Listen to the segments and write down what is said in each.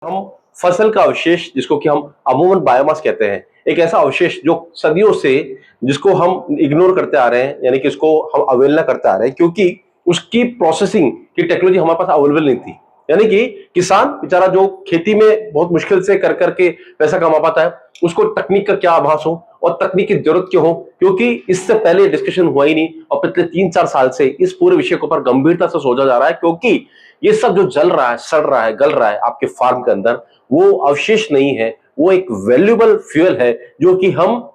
हम फसल का अवशेष जिसको कि हम अमूमन बायोमास कहते हैं, एक ऐसा अवशेष जो सदियों से जिसको हम इग्नोर करते आ रहे हैं, यानी कि इसको हम अवहेलना करते आ रहे हैं क्योंकि उसकी प्रोसेसिंग की टेक्नोलॉजी हमारे पास अवेलेबल नहीं थी। यानी कि किसान बेचारा जो खेती में बहुत मुश्किल से कर करके पैसा कमा पाता है, उसको तकनीक का क्या आभास हो और तकनीक की जरूरत क्यों हो, क्योंकि इससे पहले डिस्कशन हुआ ही नहीं और पिछले 3-4 साल से इस पूरे विषय के ऊपर गंभीरता से सोचा जा रहा है क्योंकि ये सब जो जल रहा है, सड़ रहा है, गल रहा है आपके फार्म के अंदर, वो अवशेष नहीं है, वो एक वैल्यूएबल फ्यूल है जो कि हम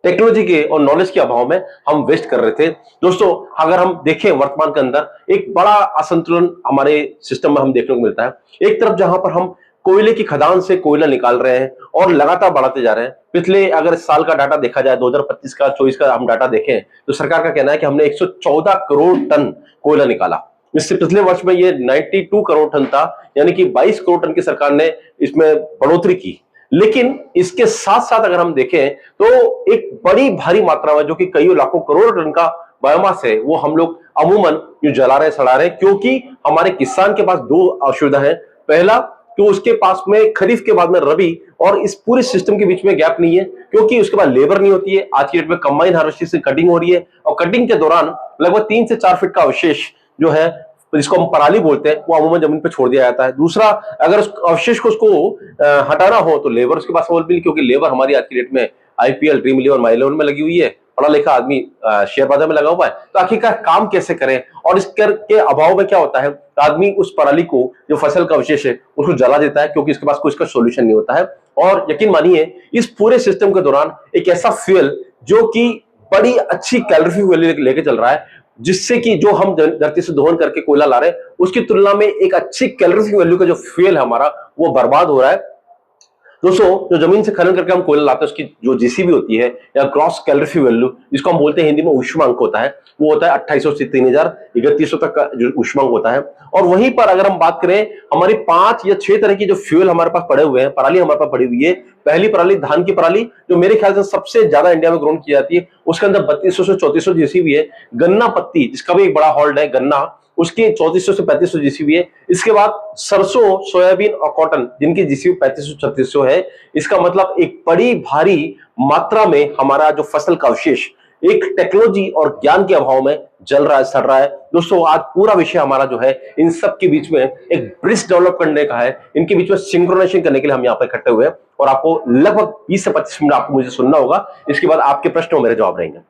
टेक्नोलॉजी के और नॉलेज के अभाव में हम वेस्ट कर रहे थे। दोस्तों, अगर हम देखें वर्तमान के अंदर एक बड़ा असंतुलन हमारे सिस्टम में हम देखने को मिलता है। एक तरफ जहां पर हम कोयले की खदान से कोयला निकाल रहे हैं और लगातार बढ़ाते जा रहे हैं। पिछले अगर इस साल का डाटा देखा जाए, 2025 का 24 का हम डाटा देखें तो सरकार का कहना है कि हमने 114 करोड़ टन कोयला निकाला। इससे पिछले वर्ष में ये 92 करोड़ टन था, यानी कि 22 करोड़ टन की सरकार ने इसमें बढ़ोतरी की। लेकिन इसके साथ साथ अगर हम देखें तो एक बड़ी भारी मात्रा में जो कि कई लाखों करोड़ टन का बायोमास है, वो हम लोग अमूमन जो जला रहे सड़ा रहे, क्योंकि हमारे किसान के पास दो असुविधा है। पहला, तो उसके पास में खरीफ के बाद में रबी और इस पूरे सिस्टम के बीच में गैप नहीं है, क्योंकि उसके बाद लेबर नहीं होती है। आज की डेट में कंबाइन हार्वेस्टिंग से कटिंग हो रही है और कटिंग के दौरान लगभग 3 से 4 फीट का अवशेष जो है, जिसको हम पराली बोलते हैं, वो अमूमन जमीन पर छोड़ दिया जाता है। दूसरा, अगर उस अवशेष को उसको हटाना हो तो लेबर उसके पास अवेलेबल, क्योंकि लेबर हमारी आज की डेट में आईपीएल, ड्रीम इलेवन, माई इलेवन में लगी हुई है, पढ़ा लिखा आदमी शेयर बाजार में लगा हुआ है। तो आखिरकार काम कैसे करें, और इस कर के अभाव में क्या होता है, आदमी उस पराली को, जो फसल का अवशेष है, उसको जला देता है क्योंकि इसके पास कोई इसका सोल्यूशन नहीं होता है। और यकीन मानिए, इस पूरे सिस्टम के दौरान एक ऐसा फ्यूल जो कि बड़ी अच्छी कैलोरी वैल्यू लेके चल रहा है, जिससे कि जो हम धरती से दोहन करके कोयला ला रहे हैं, उसकी तुलना में एक अच्छी कैलोरी वैल्यू का जो फ्यूल है हमारा, वो बर्बाद हो रहा है। दोस्तों, जो जमीन से खनन करके हम कोयला लाते हैं, उसकी जो जीसीबी होती है या ग्रॉस कैलोरी वैल्यू, जिसको हम बोलते हैं हिंदी में ऊष्मांक होता है, वो होता है 2800 से 3000 तक का जो ऊष्मांक होता है। और वहीं पर अगर हम बात करें, हमारी 5 या 6 तरह की जो फ्यूल हमारे पास पड़े हुए हैं, पराली हमारे पास पड़ी हुई है। पहली पराली धान की पराली, जो मेरे ख्याल से सबसे ज्यादा इंडिया में ग्रोन की जाती है, उसके अंदर 3200 से 3400 जीसीबी है। गन्ना पत्ती, जिसका भी एक बड़ा होल्ड है, गन्ना, उसकी 3400 से 3500 जीसीबी है। इसके बाद सरसों, सोयाबीन और कॉटन, जिनकी जीसीबी 3500-3600 है। इसका मतलब एक बड़ी भारी मात्रा में हमारा जो फसल का अवशेष एक टेक्नोलॉजी और ज्ञान के अभाव में जल रहा है, सड़ रहा है। दोस्तों, आज पूरा विषय हमारा जो है, इन सब के बीच में एक ब्रिज डेवलप करने का है, इनके बीच में सिंक्रोनाइजेशन करने के लिए हम यहाँ पर इकट्ठे हुए हैं। और आपको लगभग 20 से 25 मिनट आपको मुझे सुनना होगा। इसके बाद आपके प्रश्न और मेरे जवाब रहेंगे।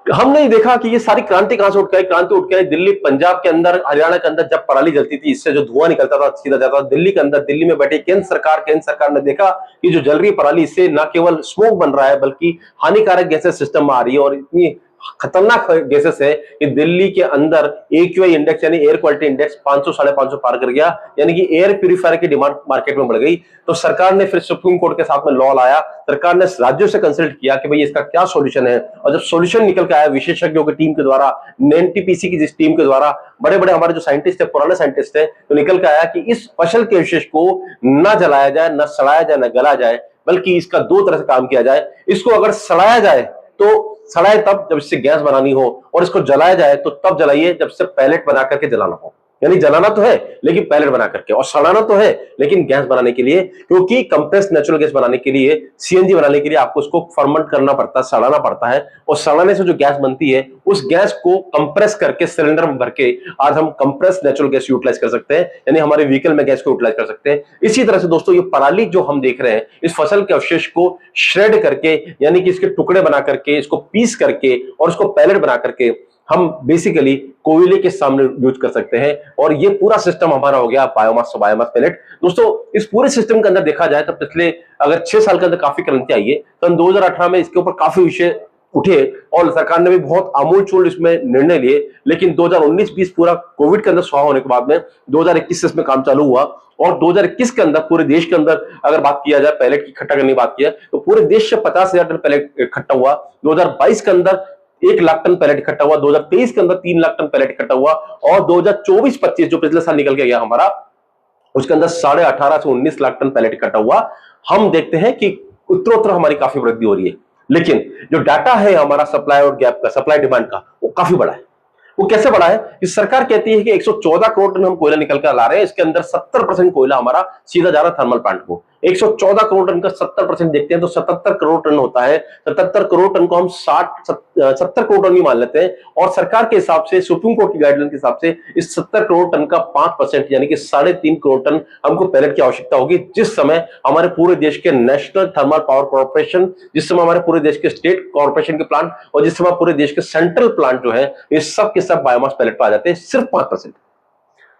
हमने देखा कि ये सारी क्रांति कहां से उठ के आई। क्रांति उठ के आई दिल्ली, पंजाब के अंदर, हरियाणा के अंदर, जब पराली जलती थी, इससे जो धुआं निकलता था सीधा जाता था दिल्ली के अंदर। दिल्ली में बैठे केंद्र सरकार ने देखा कि जो जल रही पराली, इससे न केवल स्मोक बन रहा है बल्कि हानिकारक गैसेस सिस्टम में आ रही है, और इतनी खतरनाक गैसेस है कि दिल्ली के अंदर AQI इंडेक्स यानी एयर क्वालिटी इंडेक्स 500-550 पार कर गया, यानी कि एयर प्यूरिफायर की डिमांड मार्केट में बढ़ गई। तो सरकार ने फिर सुप्रीम कोर्ट के साथ में लॉ लाया। सरकार ने राज्यों से कंसल्ट किया कि भाई इसका क्या सॉल्यूशन है, और जब सॉल्यूशन निकल के आया विशेषज्ञों की टीम के द्वारा, NTPC की जिस टीम के द्वारा, बड़े बड़े हमारे जो साइंटिस्ट है, पुराने साइंटिस्ट है, तो निकल के आया कि इस फसल के अवशेष को न जलाया जाए, न सड़ाया जाए, न गला जाए, बल्कि इसका 2 तरह से काम किया जाए। इसको अगर सड़ाया जाए तो सड़ाए तब जब इससे गैस बनानी हो, और इसको जलाया जाए तो तब जलाइए जब से पैलेट बना करके जलाना हो। यानी जलाना तो है लेकिन पैलेट बना करके, और सड़ाना तो है लेकिन गैस बनाने के लिए, क्योंकि कंप्रेस्ड नेचुरल गैस बनाने के लिए, CNG बनाने के लिए आपको उसको फर्मेंट करना पड़ता है, सड़ाना पड़ता है। और सड़ाने से जो गैस बनती है, उस गैस को कंप्रेस करके सिलेंडर में भर के आज हम कंप्रेस्ड नेचुरल गैस यूटिलाइज कर सकते हैं, यानी हमारे व्हीकल में गैस को यूटिलाइज कर सकते हैं। इसी तरह से दोस्तों, ये पराली जो हम देख रहे हैं, इस फसल के अवशेष को श्रेड करके, यानी कि इसके टुकड़े बना करके, इसको पीस करके और इसको पैलेट बना करके हम बेसिकली कोयले के सामने यूज कर सकते हैं। और ये पूरा सिस्टम हमारा हो गया बायोमास से बायोमास पैलेट। दोस्तों, इस पूरे सिस्टम के अंदर देखा जाए तो पिछले अगर 6 साल के अंदर काफी क्रांति आई है। सन 2018 में इसके ऊपर काफी विषय उठे और सरकार ने भी बहुत आमूलचूल इसमें निर्णय लिए। लेकिन 2019-20 पूरा कोविड के अंदर स्वाहा होने के बाद में 2021 से इसमें काम चालू हुआ, और 2021 के अंदर पूरे देश के अंदर अगर बात किया जाए, पैलेट की इकट्ठा करने की बात किया, तो पूरे देश से 50,000 टन पैलेट इकट्ठा हुआ। 2022 के अंदर 1 लाख टन पैलेट इकट्ठा हुआ। 2023 के अंदर 3 लाख टन पैलेट इकट्ठा हुआ। और 2024-25 जो पिछले साल निकल के गया हमारा, उसके अंदर 18.5 से 19 लाख टन पैलेट इकट्ठा हुआ। हम देखते हैं कि उत्तरोत्तर हमारी काफी वृद्धि हो रही है, लेकिन जो डाटा है हमारा सप्लाई और गैप का, सप्लाई डिमांड का, वो काफी बड़ा है। वो कैसे बढ़ा है कि सरकार कहती है कि 114 करोड़ टन हम कोयला निकल कर ला रहे हैं, इसके अंदर 70% कोयला हमारा सीधा जा रहा है थर्मल प्लांट को। 114 करोड़ टन का 70% देखते हैं तो 77 करोड़ टन होता है। 77 करोड़ टन को हम 70 करोड़ टन भी मान लेते हैं, और सरकार के हिसाब से, सुप्रीम कोर्ट की गाइडलाइन के हिसाब से इस 70 करोड़ टन का 5% यानी कि 3.5 करोड़ टन हमको पैलेट की आवश्यकता होगी, जिस समय हमारे पूरे देश के नेशनल थर्मल पावर कॉर्पोरेशन, जिस समय हमारे पूरे देश के स्टेट कॉर्पोरेशन के प्लांट, और जिस समय पूरे देश के सेंट्रल प्लांट जो है, ये सब के सब बायोमास पैलेट पर आ जाते हैं। सिर्फ 5%।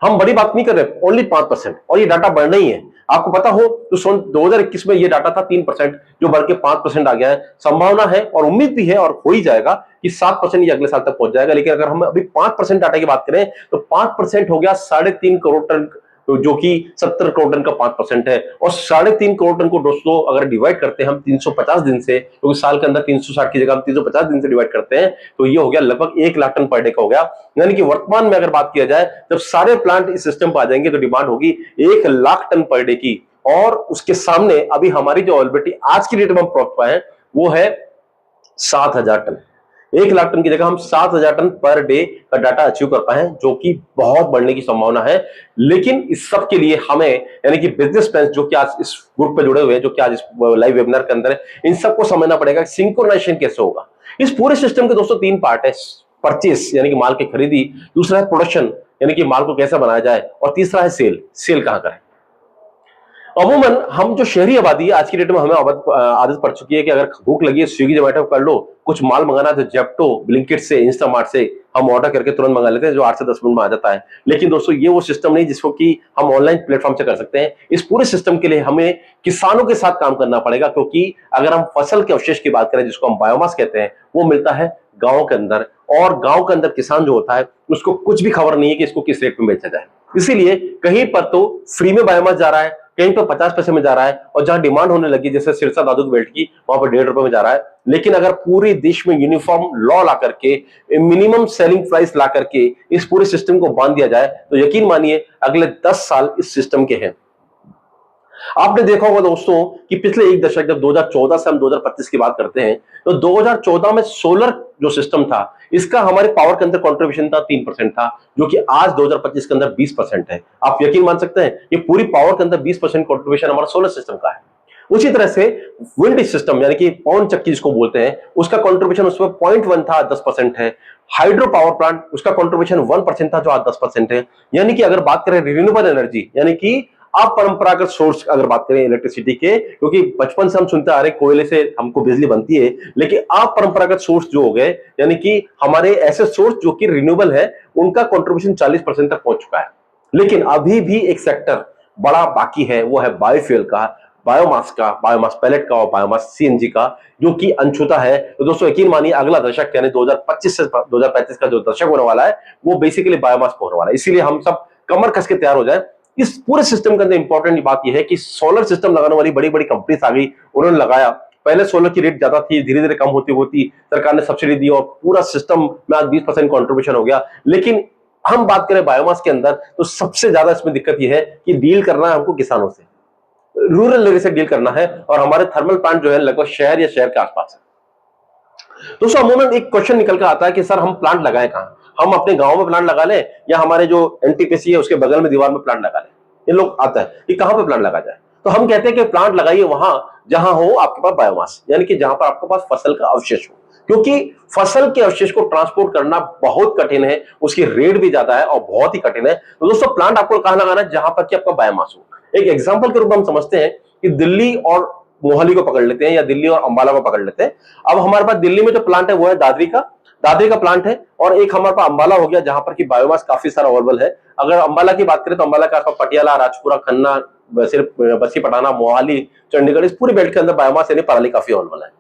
हम बड़ी बात नहीं कर रहे, ओनली 5%, और ये डाटा बढ़ना ही है। आपको पता हो तो सन 2021 में ये डाटा था 3%, जो बढ़ के 5% आ गया है। संभावना है और उम्मीद भी है, और हो ही जाएगा कि 7% ये अगले साल तक पहुंच जाएगा। लेकिन अगर हम अभी 5% डाटा की बात करें तो 5% हो गया 3.5 करोड़ टन, जो कि 70 करोड़ टन का 5% है। और 3.5 करोड़ टन को दोस्तों अगर डिवाइड करते हैं हम 350 दिन से, क्योंकि साल के अंदर 360 की जगह हम 350 दिन से डिवाइड करते हैं, तो ये हो गया लगभग 1 लाख टन पर डे का हो गया। यानी कि वर्तमान में अगर बात किया जाए, जब सारे प्लांट इस सिस्टम पर आ जाएंगे तो डिमांड होगी 1 लाख टन पर डे की। और उसके सामने अभी हमारी जो अवेलेबिलिटी आज की डेट में हम पहुंच पाए हैं वो है 7,000 टन। 1 लाख टन की जगह हम 7,000 टन पर डे का डाटा अचीव कर पाए हैं, जो कि बहुत बढ़ने की संभावना है। लेकिन इस सब के लिए हमें, यानी कि बिजनेस प्लान जो कि आज इस ग्रुप पे जुड़े हुए हैं, जो कि आज इस लाइव वेबिनार के अंदर है, इन सबको समझना पड़ेगा सिंक्रोनाइजेशन कैसे होगा। इस पूरे सिस्टम के दोस्तों 3 पार्ट है। परचेस यानी कि माल की खरीदी, दूसरा है प्रोडक्शन यानी कि माल को कैसे बनाया जाए, और तीसरा है सेल, सेल कहां करें। अमूमन हम जो शहरी आबादी है आज की डेट में, हमें आदत पड़ चुकी है कि अगर भूख लगी है स्विगी जोमेटो कर लो, कुछ माल मंगाना है तो जेप्टो, ब्लिंकिट से, इंस्टामार्ट से हम ऑर्डर करके तुरंत मंगा लेते हैं, जो 8 से 10 मिनट में आ जाता है। लेकिन दोस्तों ये वो सिस्टम नहीं जिसको कि हम ऑनलाइन प्लेटफॉर्म से कर सकते हैं। इस पूरे सिस्टम के लिए हमें किसानों के साथ काम करना पड़ेगा, क्योंकि अगर हम फसल के अवशेष की बात करें, जिसको हम बायोमास कहते हैं, वो मिलता है गांव के अंदर, और गांव के अंदर किसान जो होता है उसको कुछ भी खबर नहीं है कि इसको किस रेट में बेचा जाए। इसीलिए कहीं पर तो फ्री में बायोमास जा रहा है, कहीं पर 50 पैसे में जा रहा है, और जहां डिमांड होने लगी जैसे सिरसा दादू बेल्ट की, वहां पर 1.5 रुपए में जा रहा है। लेकिन अगर पूरे देश में यूनिफॉर्म लॉ ला करके, मिनिमम सेलिंग प्राइस ला करके इस पूरे सिस्टम को बांध दिया जाए, तो यकीन मानिए अगले 10 साल इस सिस्टम के हैं। आपने देखा होगा दोस्तों कि पिछले एक दशक, जब 2014 से हम 2025 की बात करते हैं, तो 2014 में सोलर जो सिस्टम था, इसका हमारे पावर के अंदर कंट्रीब्यूशन था 3% था, जो कि आज 2025 के अंदर 20% है। आप यकीन मान सकते हैं कि पूरी पावर के अंदर 20% कंट्रीब्यूशन हमारा सोलर सिस्टम का है। उसी तरह से विंड सिस्टम यानी कि पवन चक्की जिसको बोलते हैं, उसका कंट्रीब्यूशन उसमें 0.1 था, 10% है। हाइड्रो पावर प्लांट, उसका कंट्रीब्यूशन 1% था, जो आज 10% है। यानी कि अगर बात करें रिन्यूएबल एनर्जी यानी कि अपरंपरागत सोर्स, अगर बात करें इलेक्ट्रिसिटी के, क्योंकि बचपन से हम सुनते आ रहे कोयले से हमको बिजली बनती है, लेकिन अपरंपरागत सोर्स जो हो गए, यानी कि हमारे ऐसे सोर्स जो कि रिन्यूएबल है, उनका कंट्रीब्यूशन 40% तक पहुंच चुका है। लेकिन अभी भी एक सेक्टर बड़ा बाकी है, वो है बायोफ्यूल का, बायोमास का, बायोमास पैलेट का और बायोमास सीएनजी का, जो कि अनछूता है। तो दोस्तों यकीन मानिए अगला दशक यानी 2025 से 2035 का जो दशक होने वाला है, वो बेसिकली बायोमास पर होने वाला है। इसीलिए हम सब कमर कस के तैयार हो जाए। इस पूरे सिस्टम के अंदर इंपॉर्टेंट बात यह है कि सोलर सिस्टम लगाने वाली बड़ी बड़ी कंपनीज आ गई, उन्होंने लगाया। पहले सोलर की रेट ज्यादा थी, धीरे धीरे कम होती होती सरकार ने सब्सिडी दी और पूरा सिस्टम में आज 20% कंट्रीब्यूशन हो गया। लेकिन हम बात करें बायोमास के अंदर, तो सबसे ज्यादा इसमें दिक्कत यह है कि डील करना है हमको किसानों से, रूरल एरिया से डील करना है, और हमारे थर्मल प्लांट जो है लगभग शहर या शहर के आसपास है। दोस्तों अमूमन एक क्वेश्चन निकल कर आता है कि सर हम प्लांट लगाएं कहां? हम अपने गांव में प्लांट लगा लें या हमारे जो एनटीपीसी है उसके बगल में दीवार में प्लांट लगा लें? ये लोग आता है कि कहां पे प्लांट लगा जाए। तो हम कहते हैं कि प्लांट लगाइए वहां जहां हो आपके पास बायोमास, यानी कि जहां पर आपके पास फसल का अवशेष हो, क्योंकि फसल के अवशेष को ट्रांसपोर्ट करना बहुत कठिन है, उसकी रेट भी ज्यादा है और बहुत ही कठिन है। तो दोस्तों प्लांट आपको कहां लगाना है? जहां पर कि आपका बायोमास हो। एक एग्जांपल के रूप में हम समझते हैं कि दिल्ली और मोहाली को पकड़ लेते हैं, या दिल्ली और अंबाला को पकड़ लेते हैं। अब हमारे पास दिल्ली में जो प्लांट है वो है दादरी का प्लांट है, और एक हमारे पास अंबाला हो गया जहां पर कि बायोमास काफी सारा अवेलेबल है। अगर अंबाला की बात करें तो अंबाला के आसपास पटियाला, राजपुरा, खन्ना, बसी पठाना, मोहाली, चंडीगढ़, इस पूरी बेल्ट के अंदर बायोमास यानी पराली काफी अवेलेबल है।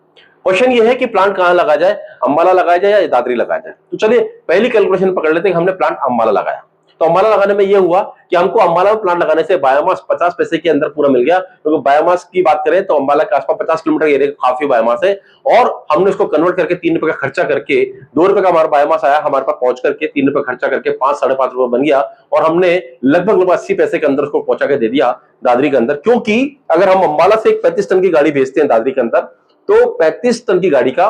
क्वेश्चन ये है कि प्लांट कहां लगा जाए, अंबाला लगाया जाए या दादरी लगाया जाए? तो चलिए पहली कैलकुलेशन पकड़ लेते हैं कि हमने प्लांट अंबाला लगाया। तो अंबाला लगाने में यह हुआ कि हमको अंबाला में प्लांट लगाने से बायोमास 50 पैसे के अंदर पूरा मिल गया, क्योंकि बायोमास की बात करें तो अंबाला के आसपास 50 किलोमीटर एरिया काफी बायोमास है, और हमने उसको कन्वर्ट करके 3 रुपए का खर्चा करके 2 रुपए का हमारा बायोमास आया, हमारे पास पहुंच करके 3 रुपए खर्चा करके 5 साढ़े 5 रुपए बन गया, और हमने लगभग 80 पैसे के अंदर उसको पहुंचा के दे दिया दादरी के अंदर। क्योंकि अगर हम अंबाला से एक 35 टन की गाड़ी भेजते हैं दादरी के अंदर, तो 35 टन की गाड़ी का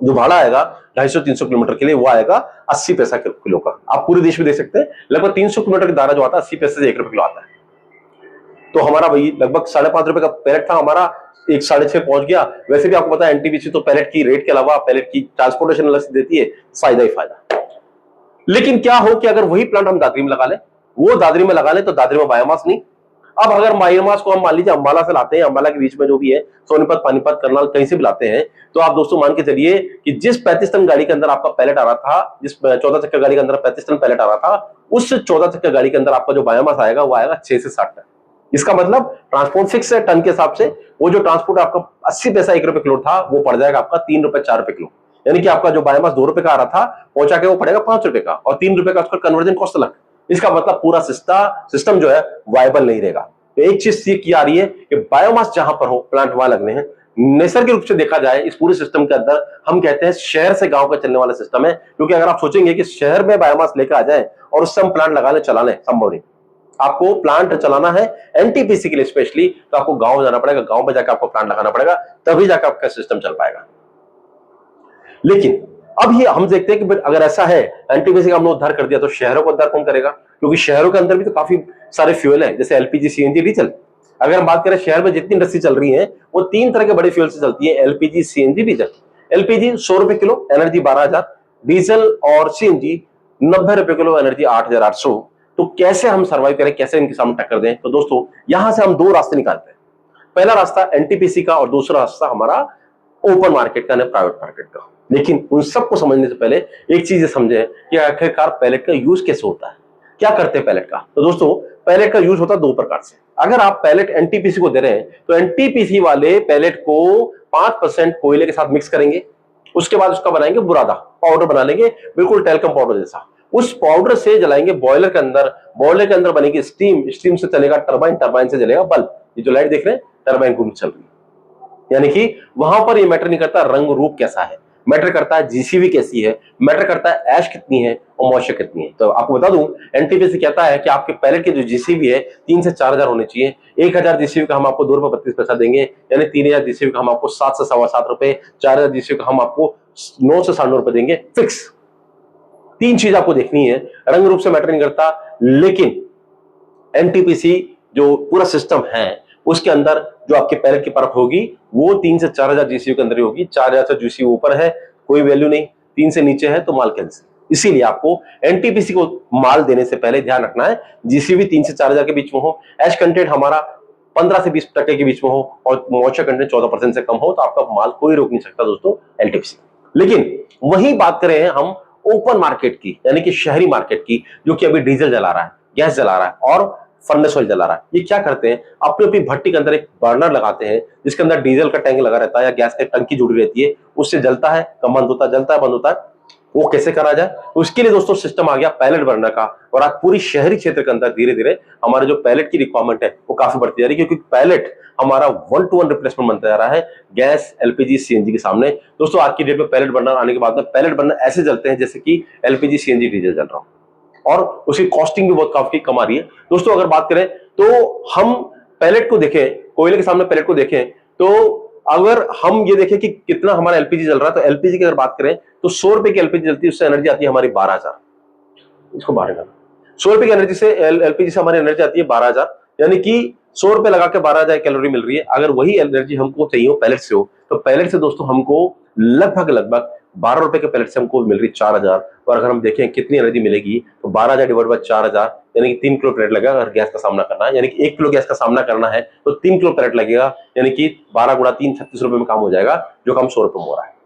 जो भाड़ा आएगा 250-300 किलोमीटर के लिए वो आएगा 80 पैसा किलो का। आप पूरे देश में देख सकते हैं लगभग 300 किलोमीटर की दारा जो आता है 80 पैसे से 1 रुपए किलो आता है। तो हमारा भाई लगभग 5.5 रुपए का पैलेट था हमारा, 1 6.5 पहुंच गया। वैसे भी आपको पता है एनटीपीसी तो पैलेट की रेट के अलावा पैलेट की ट्रांसपोर्टेशन अलग से देती है, फायदा ही फायदा। लेकिन क्या हो कि अगर वही प्लांट हम दादरी में लगा लें, वो दादरी में लगा लें तो दादरी में बायोमास नहीं। अब अगर बायोमास को हम मान लीजिए अंबाला से लाते हैं, अंबाला के बीच में जो भी है सोनीपत, पानीपत, करनाल कहीं से भी लाते हैं, तो आप दोस्तों मान के चलिए कि जिस 35 टन गाड़ी के अंदर आपका पैलेट आ रहा था, जिस 14 चक्कर गाड़ी के अंदर 35 टन पैलेट आ रहा था, उस 14 चक्कर गाड़ी के अंदर आपका जो बायोमास आएगा वो आएगा 6 से 7 टन। इसका मतलब ट्रांसपोर्ट फिक्स है टन के हिसाब से, वो जो ट्रांसपोर्ट आपका 80 पैसा 1 रुपए किलो था वो पड़ जाएगा आपका 3 रुपए 4 रुपए किलो। यानी कि आपका जो बायोमास 2 रुपए का आ रहा था पहुंचा के वो पड़ेगा 5 रुपए का, और 3 रुपए का उसका कन्वर्जन कॉस्ट अलग। इसका मतलब पूरा सिस्टम जो है वायबल नहीं रहेगा। तो एक चीज सीख की आ रही है कि बायोमास जहां पर हो प्लांट वहां लगने हैं। नैसर्गिक रूप से देखा जाए इस पूरे सिस्टम के अंदर हम कहते हैं शहर से गांव का चलने वाला सिस्टम है, क्योंकि अगर आप सोचेंगे कि शहर में बायोमास लेकर आ जाए और उससे हम प्लांट लगा ले चला लें, संभव नहीं। आपको प्लांट चलाना है एनटीपीसी के लिए स्पेशली, तो आपको गांव जाना पड़ेगा, गांव में जाकर आपको प्लांट लगाना पड़ेगा, तभी जाकर आपका सिस्टम चल पाएगा। लेकिन अब ये हम देखते हैं कि अगर ऐसा है एनटीपीसी का हमने उद्धार कर दिया तो शहरों को उद्धार कौन करेगा? क्योंकि शहरों के अंदर भी तो काफी सारे फ्यूल है, जैसे एलपीजी, सीएनजी, डीजल। अगर हम बात करें शहर में जितनी इंडस्ट्री चल रही है वो 3 तरह के बड़े फ्यूल से चलती है, एलपीजी, सीएनजी, डीजल। एलपीजी 100 रुपए किलो, एनर्जी 12,000, डीजल और सीएनजी 90 रुपए किलो, एनर्जी 8,800। तो कैसे हम सर्वाइव करें, कैसे इनके सामने टक्कर दें? तो दोस्तों यहां से हम 2 रास्ते निकालते हैं। पहला रास्ता एनटीपीसी का और दूसरा रास्ता हमारा ओपन मार्केट का, प्राइवेट मार्केट का। लेकिन उन सबको समझने से पहले एक चीज समझे कि आखिरकार पैलेट का यूज कैसे होता है, क्या करते हैं पैलेट का। तो दोस्तों पैलेट का यूज होता है 2 प्रकार से। अगर आप पैलेट एनटीपीसी को दे रहे हैं तो एनटीपीसी वाले पैलेट को 5% कोयले के साथ मिक्स करेंगे, उसके बाद उसका बनाएंगे बुरादा, पाउडर बना लेंगे बिल्कुल टेलकम पाउडर जैसा। उस पाउडर से जलाएंगे बॉयलर के अंदर, बॉयलर के अंदर बनेगी स्टीम, स्टीम से चलेगा टरबाइन, टरबाइन से जलेगा बल्ब। ये जो लाइट देख रहे हैं टरबाइन घूम चल रही है। यानी कि वहां पर ये मैटर नहीं करता रंग रूप कैसा है, मैटर करता है जीसीवी कैसी है, मैटर करता है ऐश कितनी है और मॉइस्चर कितनी है। तो आपको बता दूं एनटीपीसी कहता है कि आपके पैलेट की जो जीसीवी है 3 से 4,000 होने चाहिए। 1,000 जीसीवी का हम आपको 2 रुपए 32 पैसा देंगे, यानी 3,000 जीसीवी का हम आपको 7 से 7.25 रुपए, 4,000 जीसीवी का हम आपको 9 से 9.5 रुपए देंगे फिक्स। 3 चीज आपको देखनी है, रंग रूप से मैटर नहीं करता। लेकिन एनटीपीसी जो पूरा सिस्टम है उसके अंदर जो आपके पैलेट की परख होगी वो 3 से 4,000 जीसीयू के अंदर ही होगी। 4,000 से जीसीयू ऊपर है कोई वैल्यू नहीं, 3 से नीचे है तो माल कैंसिल। इसीलिए आपको एनटीपीसी को माल देने से पहले ध्यान रखना है जीसीवी 3 से 4,000 के बीच में हो, एश कंटेंट हमारा 15 से 20% के बीच में हो और मॉइस्चर कंटेंट 14% से कम हो, तो आपका माल कोई रोक नहीं सकता दोस्तों एनटीपीसी। लेकिन वही बात करें हम ओपन मार्केट की, यानी कि शहरी मार्केट की, जो कि अभी डीजल जला रहा है, गैस जला रहा है और फर्नेस ऑयल जला रहा है। ये क्या करते हैं, अपनी अपनी भट्टी के अंदर एक बर्नर लगाते हैं जिसके अंदर डीजल का टैंक लगा रहता है या गैस की टंकी जुड़ी रहती है, उससे जलता है, कम बंद होता है, जलता है, बंद होता है। वो कैसे करा जाए, उसके लिए दोस्तों सिस्टम आ गया पैलेट बर्नर का। और आज पूरी शहरी क्षेत्र के अंदर धीरे धीरे हमारे जो पैलेट की रिक्वायरमेंट है वो काफी बढ़ती जा रही है, क्योंकि पैलेट हमारा 1-to-1 रिप्लेसमेंट बनता जा रहा है गैस, एलपीजी, सीएनजी के सामने। दोस्तों आज की डेट में पैलेट बर्नर आने के बाद में पैलेट बर्नर ऐसे जलते हैं जैसे कि एलपीजी, सीएनजी, डीजल जल रहा हो, और उसकी कॉस्टिंग भी बहुत काफी कम आ रही है। दोस्तों अगर बात करें तो हम पैलेट को देखें, कोयले के सामने पैलेट को देखें, तो अगर हम ये देखें कि कितना हमारा एलपीजी जल रहा है, तो एलपीजी की अगर बात करें तो 100 रुपए की एलपीजी जलती है, उससे एनर्जी आती है हमारी 12,000। इसको बाहर निकालो, 100 रुपए की एनर्जी से एलपीजी से हमारी एनर्जी आती है 12,000, यानी कि 100 रुपए लगा के 12,000 कैलोरी मिल रही है। अगर वही एनर्जी हमको चाहिए हो पैलेट से हो, तो पैलेट से दोस्तों हमको लगभग 12 रुपए के पैलेट से हमको मिल रही 4,000। और अगर हम देखें कितनी एनर्जी मिलेगी तो 12,000 डिवाइड बाय 4,000 यानी कि 3 किलो पैलेट लगेगा। अगर गैस का सामना करना है, यानी कि 1 किलो गैस का सामना करना है तो 3 किलो पैलेट लगेगा, यानी कि 12 गुणा 3 36 रुपए में काम हो जाएगा, जो काम 100 रुपए में हो रहा है।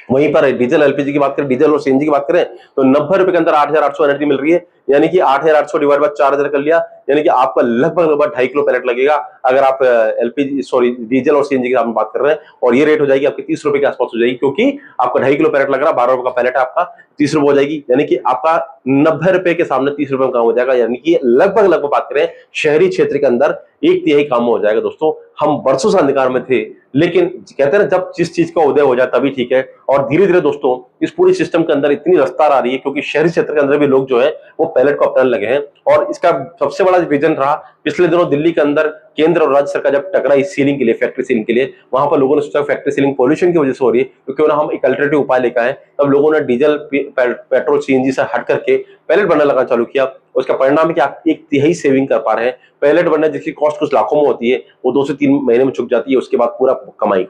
वहीं पर डीजल, एलपीजी की बात करें, डीजल और सीएनजी की बात करें तो 90 रुपए के अंदर 8,800 एनर्जी मिल रही है, यानी कि 8,800 डिवाइड बाय 4,000 कर लिया, यानी कि आपका लगभग 2.5 किलो पैलेट लगेगा अगर आप डीजल और सीएनजी की आप बात कर रहे हैं। और ये रेट हो जाएगी आपकी 30 रुपए के आसपास हो जाएगी, क्योंकि आपका 2.5 किलो पैलेट लग रहा है, 12 रुपए का पैलेट है आपका, 30 रुपए हो जाएगी, यानी कि आपका 90 रुपए के सामने 30 रुपए में काम हो जाएगा। यानी कि लगभग बात करें शहरी क्षेत्र के अंदर 1/3 काम हो जाएगा। दोस्तों हम वर्षों से अंधकार में थे, लेकिन कहते हैं ना जब जिस चीज का उदय हो जाए तभी ठीक है। और धीरे धीरे दोस्तों इस पूरी सिस्टम के अंदर इतनी रफ्तार आ रही है, क्योंकि शहरी क्षेत्र के अंदर भी लोग जो है वो पैलेट को अपनाने लगे हैं। और इसका सबसे बड़ा रीजन रहा पिछले दिनों दिल्ली के अंदर केंद्र और राज्य सरकार जब टकराई सीलिंग के लिए, फैक्ट्री सीलिंग के लिए, वहां पर लोगों ने सोचा फैक्ट्री सीलिंग पॉल्यूशन की वजह से हो रही है, तो क्यों ना हम एक अल्टरनेटिव उपाय लेकर आए। तब लोगों ने डीजल पेट्रोल सीएनजी से हट करके पैलेट बनने लगा चालू किया। उसका परिणाम है कि आप 1/3 सेविंग कर पा रहे हैं। पैलेट बनने जिसकी कॉस्ट कुछ लाखों में होती है वो 2 से 3 महीने में चुक जाती है, उसके बाद पूरा कमाई।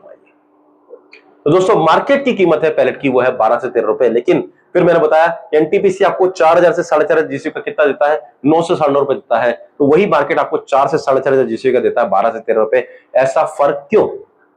तो दोस्तों मार्केट की कीमत है पैलेट की वो है 12 से 13 रुपए, लेकिन फिर मैंने बताया एनटीपीसी आपको 4000 से 4500 जीसीयू का कितना देता है, 9 से 9.5 रुपए देता है। तो वही मार्केट आपको 4 से 4500 जीसीयू का देता है 12 से 13 रुपए। ऐसा फर्क क्यों?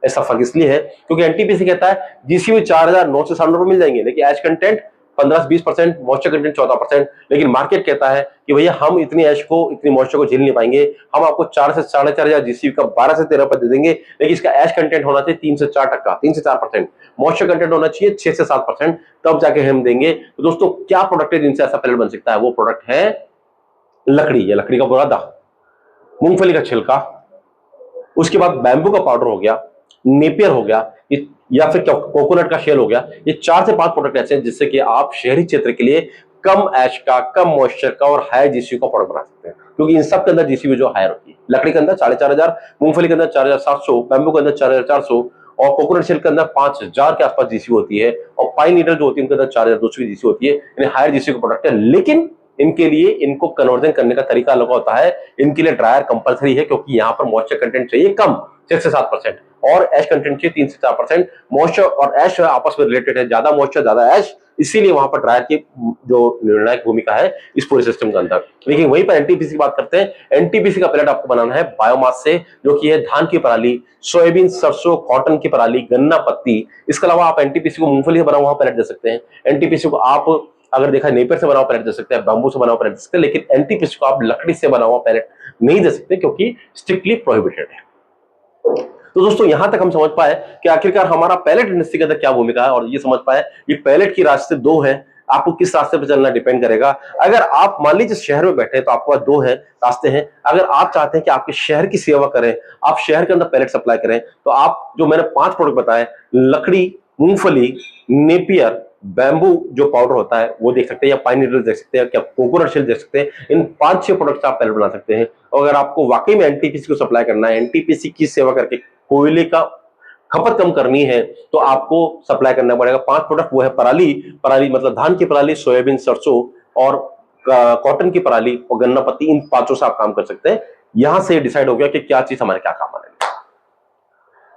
ऐसा फर्क इसलिए है क्योंकि एनटीपीसी कहता है जीसीयू 4000 9 से 9.5 रुपए मिल जाएंगे, लेकिन एज कंटेंट 15 से 20%, मॉइस्चर कंटेंट 14%। लेकिन मार्केट कहता है कि भैया हम इतनी ऐश को, इतनी मॉइस्चर को झेल नहीं पाएंगे, हम आपको 4 से 4.5 जीसीयू का 12 से 13 रुपए दे देंगे, लेकिन इसका ऐश कंटेंट होना चाहिए 3 से 4%, 3 से 4%, मॉइस्चर कंटेंट होना चाहिए 6 से 7%, तब जाके हम देंगे। तो दोस्तों क्या प्रोडक्ट है जिनसे ऐसा पैलेट बन सकता है? वो प्रोडक्ट है लकड़ी, या लकड़ी का बुरादा, मूंगफली का छिलका, उसके बाद बैम्बू का पाउडर हो गया, नेपियर हो गया, या फिर कोकोनट का शेल हो गया। ये 4 से 5 प्रोडक्ट ऐसे हैं जिससे कि आप शहरी क्षेत्र के लिए कम ऐश का, कम मॉइस्चर का और हाई जीसीयू का प्रोडक्ट बना सकते हैं, क्योंकि इन सब के अंदर जीसीयू जो हायर होती है। लकड़ी के अंदर 4500, मूंगफली के अंदर 4700, बैम्बू के अंदर 4400 और कोकोनट शेल के अंदर 5000 के आसपास जीसीयू होती है, और पाइन नीडल जो होती है उनके अंदर 4200 की जीसीयू होती है। यानी हायर जीसीयू का प्रोडक्ट है, लेकिन इनके लिए इनको कन्वर्जन करने का तरीका अलग होता है। इनके लिए ड्रायर कंपलसरी है, क्योंकि यहाँ पर मॉइस्चर कंटेंट चाहिए कम, 6 से 7%, और एश कंटेंट चाहिए 3 से 4%। मॉइस्चर और एश आपस में रिलेटेड है, ज्यादा मॉइस्चर ज्यादा एश, इसीलिए वहां पर ड्रायर की जो निर्णायक भूमिका है इस पूरे सिस्टम के अंदर। लेकिन वहीं पर एनटीपीसी की बात करते हैं। एनटीपीसी का पैलेट आपको बनाना है बायोमास से, जो कि है धान की पराली, सोयाबीन, सरसों, कॉटन की पराली, गन्ना पत्ती। इसके अलावा आप एनटीपीसी को मूंगफली से बना हुआ पैलेट दे सकते हैं। एनटीपीसी को आप अगर देखा नेपियर से बना हुआ पैलेट दे सकते हैं, बैम्बू से बना हुआ पैलेट दे सकते हैं, लेकिन एनटीपीसी को आप लकड़ी से बना हुआ पैलेट नहीं दे सकते, क्योंकि स्ट्रिक्टली प्रोहिबिटेड है। तो दोस्तों यहां तक हम समझ पाए कि आखिरकार हमारा पैलेट इंडस्ट्री के अंदर क्या भूमिका है, और ये समझ पाए कि पैलेट की रास्ते 2 हैं, आपको किस रास्ते पर चलना डिपेंड करेगा। अगर आप मान लीजिए शहर में बैठे हैं तो आपके पास 2 है रास्ते हैं। अगर आप चाहते हैं कि आपके शहर की सेवा करें, आप शहर के अंदर पैलेट सप्लाई करें, तो आप जो मैंने 5 प्रोडक्ट बताए, लकड़ी, मूंगफली, नेपियर, बैम्बू जो पाउडर होता है वो देख सकते हैं, या पाइन नीडल देख सकते हैं, क्या कोकोनट शेल देख सकते हैं। इन 5-6 प्रोडक्ट्स आप पैलेट बना सकते हैं। और अगर आपको वाकई में एनटीपीसी को सप्लाई करना है, एनटीपीसी की सेवा करके कोयले का खपत कम करनी है, तो आपको सप्लाई करना पड़ेगा 5 प्रोडक्ट। वो है पराली, पराली मतलब धान की पराली, सोयाबीन, सरसों और कॉटन की पराली और गन्ना पत्ती। इन 5 से आप काम कर सकते हैं। यहां से डिसाइड हो गया कि क्या चीज हमारे क्या काम आएगी।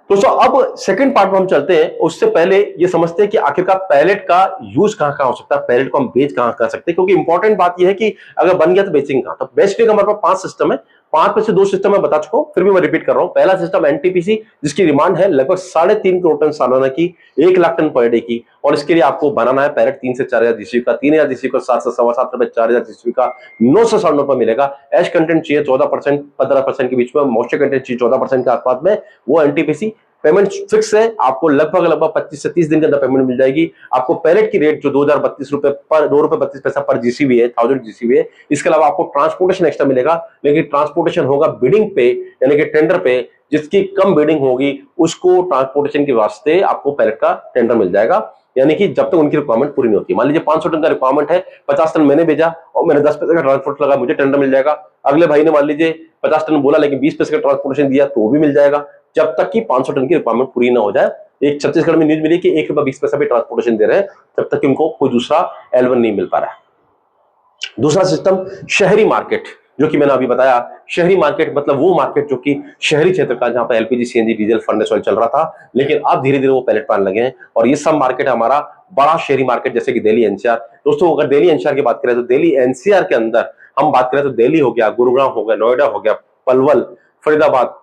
दोस्तों अब सेकंड पार्ट में हम चलते हैं। उससे पहले ये समझते हैं कि आखिरकार पैलेट का यूज कहां कहां हो सकता है, पैलेट को हम बेच कहां कर सकते हैं, क्योंकि इंपॉर्टेंट बात यह है कि अगर बन गया तो बेचेंगे कहां। तो बेचने का हमारे पास 5 सिस्टम है। 5 में से 2 सिस्टम मैं बता चुका हूं, फिर भी मैं रिपीट कर रहा हूं। पहला सिस्टम एनटीपीसी, जिसकी डिमांड है लगभग 3.5 करोड़ टन सालाना की, 1 लाख टन पर डे की, और इसके लिए आपको बनाना है पैलेट 3 से 4000 जीसीयू का, 3000 जीसीयू का 7 से 7.25 रुपए, 4000 जीसीयू का 9 से 9.5 रुपए मिलेगा। एश कंटेंट चाहिए 14%, 15% के बीच में, मॉइस्चर कंटेंट चाहिए 14% के आसपास में। वो एनटीपीसी पेमेंट फिक्स है, आपको लगभग 25 से 30 दिन के अंदर पेमेंट मिल जाएगी। आपको पैलेट की रेट जो 2032 रुपए पर, 2 रुपए 32 पैसा पर जीसीबी है, 1000 जीसीबी है। इसके अलावा आपको ट्रांसपोर्टेशन एक्स्ट्रा मिलेगा, लेकिन ट्रांसपोर्टेशन होगा बिडिंग पे, यानी कि टेंडर पे। जिसकी कम बिडिंग होगी उसको ट्रांसपोर्टेशन के वास्ते आपको पैलेट का टेंडर मिल जाएगा, यानी कि जब तक उनकी रिक्वायरमेंट पूरी नहीं होती। मान लीजिए 500 टन का रिक्वायरमेंट है, 50 टन मैंने भेजा और मैंने 10 पैसे का ट्रांसपोर्ट लगा, मुझे टेंडर मिल जाएगा। अगले भाई ने मान लीजिए 50 टन बोला लेकिन 20 पैसे का ट्रांसपोर्टेशन दिया, तो वो भी मिल जाएगा, जब तक कि 500 टन की रिक्वायरमेंट पूरी ना हो जाए। एक छत्तीसगढ़ में न्यूज मिली कि 1 रुपया 20 पैसा भी ट्रांसपोर्टेशन दे रहे हैं, जब तक कि उनको कोई दूसरा L1 नहीं मिल पा रहा है। दूसरा सिस्टम शहरी मार्केट, जो कि मैंने अभी बताया। शहरी मार्केट मतलब वो मार्केट जो कि शहरी क्षेत्र का, जहां पर LPG, CNG, diesel, furnace oil चल रहा था, लेकिन अब धीरे धीरे वो पैलेट पाने लगे हैं। और ये सब मार्केट है हमारा बड़ा शहरी मार्केट, जैसे कि दिल्ली एनसीआर। दोस्तों अगर दिल्ली एनसीआर की बात करें तो दिल्ली एनसीआर के अंदर हम बात करें तो दिल्ली हो गया, गुरुग्राम हो गया, नोएडा हो गया, पलवल, फरीदाबाद,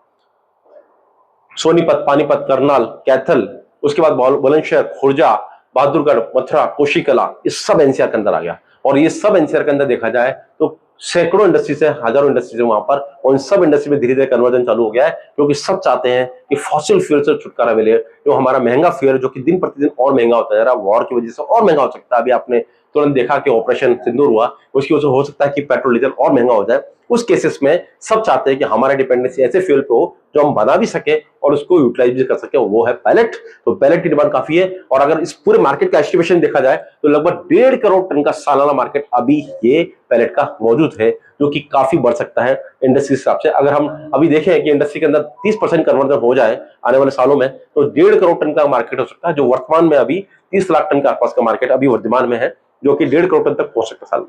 सोनीपत, पानीपत, करनाल, कैथल, उसके बाद बुलंदशहर, खुर्जा, बहादुरगढ़, मथुरा, कोशिकला, ये सब एनसीआर के अंदर आ गया। और ये सब एनसीआर के अंदर देखा जाए तो सैकड़ों इंडस्ट्रीज है, हजारों इंडस्ट्रीज है वहां पर, और इन सब इंडस्ट्री में धीरे धीरे कन्वर्जन चालू हो गया है, क्योंकि सब चाहते हैं कि फॉसिल फ्यूल से छुटकारा मिले। जो हमारा महंगा फ्यूल जो कि दिन प्रतिदिन और महंगा होता जा रहा है, वॉर की वजह से और महंगा हो सकता है। अभी आपने तुरंत देखा कि ऑपरेशन सिंदूर हुआ, उसकी वजह से हो सकता है कि पेट्रोल डीजल और महंगा हो जाए। उस केसेस में सब चाहते हैं कि हमारा डिपेंडेंसी ऐसे फ्यूल पे हो जो हम बना भी सके और उसको यूटिलाइज भी कर सके, वो है पैलेट। तो पैलेट की डिमांड काफी है और अगर इस पूरे मार्केट का एस्टिमेशन देखा जाए तो लगभग 1.5 करोड़ टन का सालाना मार्केट अभी ये पैलेट का मौजूद है, जो कि काफी बढ़ सकता है इंडस्ट्री के हिसाब से। अगर हम अभी देखें कि इंडस्ट्री के अंदर 30% कन्वर्जन हो जाए आने वाले सालों में तो 1.5 करोड़ टन का मार्केट हो सकता है, जो वर्तमान में अभी 30 लाख टन के आसपास का मार्केट अभी वर्तमान में है, जो कि 1.5 करोड़ टन तक पहुंच सकता है साल में।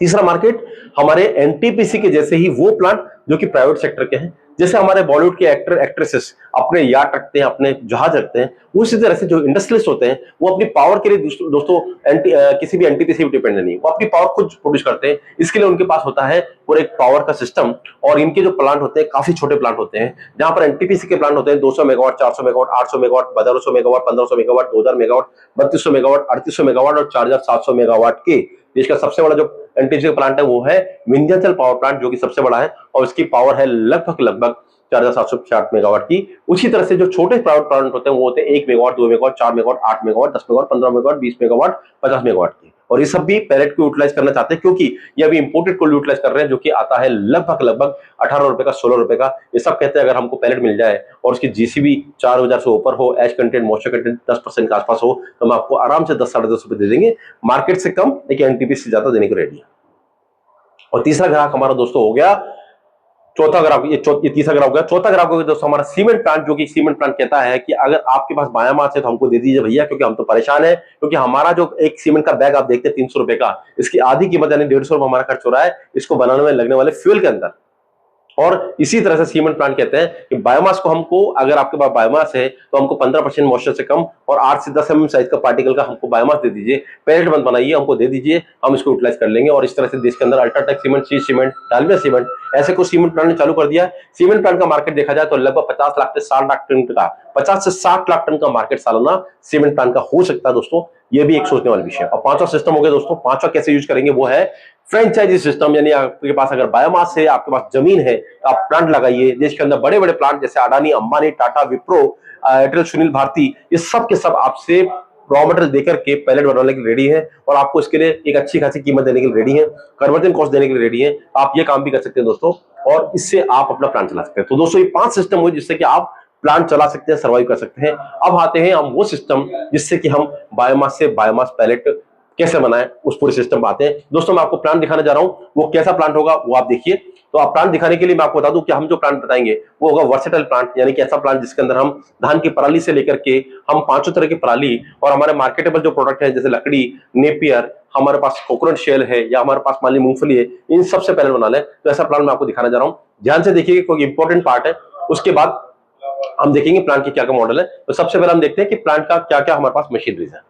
तीसरा मार्केट हमारे एनटीपीसी के जैसे ही वो प्लांट जो कि प्राइवेट सेक्टर के हैं, जैसे हमारे बॉलीवुड के एक्टर एक्ट्रेसेस अपने याट रखते हैं, अपने जहाज रखते हैं, उसी तरह से जो इंडस्ट्रियलिस्ट होते हैं वो अपनी पावर के लिए दोस्तों किसी भी एनटीपीसी पर डिपेंड नहीं, वो अपनी पावर खुद प्रोड्यूस करते हैं। इसके लिए उनके पास होता है पूरे एक पावर का सिस्टम और इनके जो प्लांट होते हैं काफी छोटे प्लांट होते हैं, जहां पर एनटीपीसी के प्लांट होते हैं 200 megawatt, 400 megawatt, 800 megawatt, 1200 megawatt, 1500 megawatt, 2000 megawatt, 3200 megawatt, 3800 megawatt और 4700 मेगावाट के देश का सबसे बड़ा जो एनटीपीसी प्लांट है वो है विंध्याचल पावर प्लांट, जो कि सबसे बड़ा है और उसकी पावर है लगभग 4760 मेगावाट की। उसी तरह से जो छोटे पावर प्लांट होते हैं वो होते हैं 1 megawatt, 2 megawatt, 4 megawatt, 8 megawatt, 10 megawatt, 15 megawatt, 20 megawatt, 50 megawatt की। और ये सब भी पैलेट को यूटिलाइज करना चाहते हैं क्योंकि ये अभी इंपोर्टेड को यूटिलाइज कर रहे हैं, जो कि आता है लगभग 18 रुपए का, 16 रुपए का। ये सब कहते हैं अगर हमको पैलेट मिल जाए और उसकी जीसीबी 4000 से ऊपर हो, एच कंटेंट मॉइस्चर कंटेंट 10% के आसपास हो, तो हम आपको आराम से 10 साढ़े 10 रुपए दे देंगे, मार्केट से कम, लेकिन एनटीपीसी से ज्यादा देने को रेडी है। और तीसरा ग्राहक हमारा दोस्तों हो गया, चौथा ग्राहक, ये तीसरा ग्राहक हो गया। चौथा ग्राहक हो गया दोस्तों हमारा सीमेंट प्लांट, जो कि सीमेंट प्लांट कहता है कि अगर आपके पास बायोमास है तो हमको दे दीजिए भैया, क्योंकि हम तो परेशान है, क्योंकि हमारा जो एक सीमेंट का बैग आप देखते हैं 300 रुपए का, इसकी आधी कीमत यानी 150 रुपए हमारा खर्च हो रहा है इसको बनाने में लगने वाले फ्यूल के अंदर। और इसी तरह से सीमेंट प्लांट कहते हैं कि बायोमास को हमको, अगर आपके पास बायोमास है तो हमको 15% मॉइस्चर से कम और 8 से 10 mm साइज का पार्टिकल का हमको बायोमास दे दीजिए, पैलेट मत बनाइए, हमको दे दीजिए, हम इसको यूटिलाइज कर लेंगे। और इस तरह से देश के अंदर अल्ट्राटेक सीमेंट, सी सीमेंट, डालमिया सीमेंट, ऐसे कुछ सीमेंट प्लांट ने चालू कर दिया। सीमेंट प्लांट का मार्केट देखा जाए तो लगभग 50 लाख से 60 लाख टन का, 50 से 60 लाख टन का मार्केट सालाना सीमेंट प्लांट का हो सकता है दोस्तों। ये भी एक सोचने वाली विषय है। और पांचवा सिस्टम हो गया दोस्तों, पांचवा कैसे यूज करेंगे वो है फ्रेंचाइजी सिस्टम, यानी आपके पास अगर बायोमास है, आपके पास जमीन है, आप प्लांट लगाइए। देश के अंदर बड़े बड़े प्लांट जैसे अडानी, अंबानी, टाटा, विप्रो, एयरटेल, सुनील भारती, ये सब के सब आपसे रॉ मटेरियल देकर के पैलेट बनाने के लिए रेडी है और आपको इसके लिए एक अच्छी खासी कीमत देने के लिए रेडी है, कन्वर्जन कॉस्ट देने के लिए रेडी है। आप ये काम भी कर सकते हैं दोस्तों और इससे आप अपना प्लांट चला सकते हैं। तो दोस्तों ये 5 सिस्टम हुए जिससे कि आप प्लांट चला सकते हैं, सर्वाइव कर सकते हैं। अब आते हैं हम वो सिस्टम जिससे कि हम बायोमास से बायोमास पैलेट कैसे बनाएं, उस पूरे सिस्टम पर आते हैं। दोस्तों मैं आपको प्लांट दिखाने जा रहा हूं, वो कैसा प्लांट होगा वो आप देखिए। तो आप प्लांट दिखाने के लिए मैं आपको बता दूं कि हम जो प्लांट बताएंगे वो होगा वर्सेटाइल प्लांट, यानी कि ऐसा प्लांट जिसके अंदर हम धान की पराली से लेकर के हम 5 तरह की पराली और हमारे मार्केटेबल जो प्रोडक्ट है जैसे लकड़ी, नेपियर, हमारे पास कोकोनट शेल है या हमारे पास मान ली मूंगफली है, इन सबसे पहले बना लें। तो ऐसा प्लांट मैं आपको दिखाने जा रहा हूं, ध्यान से देखिए, कोई इंपॉर्टेंट पार्ट है। उसके बाद हम देखेंगे प्लांट की क्या क्या मॉडल है। तो सबसे पहले हम देखते हैं कि प्लांट का क्या क्या हमारे पास मशीनरीज है।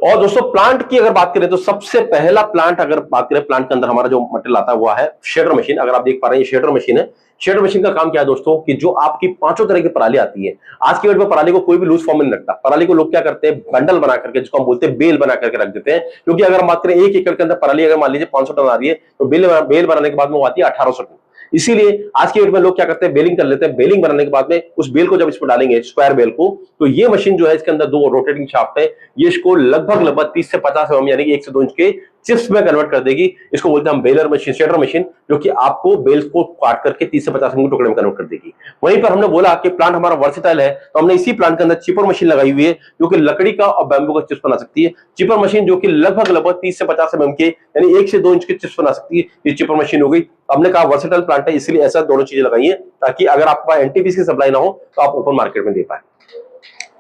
और दोस्तों प्लांट की अगर बात करें तो सबसे पहला प्लांट, अगर बात करें प्लांट के अंदर हमारा जो मटेरियल आता है वो है शेडर मशीन। अगर आप देख पा रहे हैं ये शेडर मशीन है। शेडर मशीन का काम क्या है दोस्तों कि जो आपकी 5 तरह की पराली आती है, आज की डेट में पराली को कोई भी लूज फॉर्म में नहीं रखता। पराली को लोग क्या करते हैं, बंडल बना करके, जिसको हम बोलते हैं बेल बना करके रख देते हैं। क्योंकि अगर हम बात करें 1 एकड़ के अंदर पराली अगर मान लीजिए 500 टन आ रही है तो बेल बनाने के बाद में वो आती है 1800 टन। इसीलिए आज के डेट में लोग क्या करते हैं, बेलिंग कर लेते हैं। बेलिंग बनाने के बाद में उस बेल को जब इस पर डालेंगे, स्क्वायर बेल को, तो ये मशीन जो है इसके अंदर 2 रोटेटिंग शाफ्ट है, ये इसको लगभग 30 से 50 mm यानी कि 1 से 2 इंच के चिप्स में कन्वर्ट कर देगी। इसको बोलते हैं हम बेलर मशीन, शेडर मशीन, जो कि आपको बेल्स को काट करके 30 से 50 mm के टुकड़े में कन्वर्ट कर देगी। वहीं पर हमने बोला कि प्लांट हमारा वर्सेटाइल है, तो हमने इसी प्लांट के अंदर चिपर मशीन लगाई हुई है जो कि लकड़ी का और बैम्बू का चिप्स बना सकती है। चिपर मशीन जो कि लगभग 30 से 50 mm के यानी 1 से 2 इंच के चिप्स बना सकती है, ये चिपर मशीन हो गई। हमने कहा वर्सेटाइल प्लांट है इसलिए ऐसा दोनों चीजें लगाई है ताकि अगर आपके पास एनटीपीसी की सप्लाई ना हो तो आप ओपन मार्केट में दे पाए।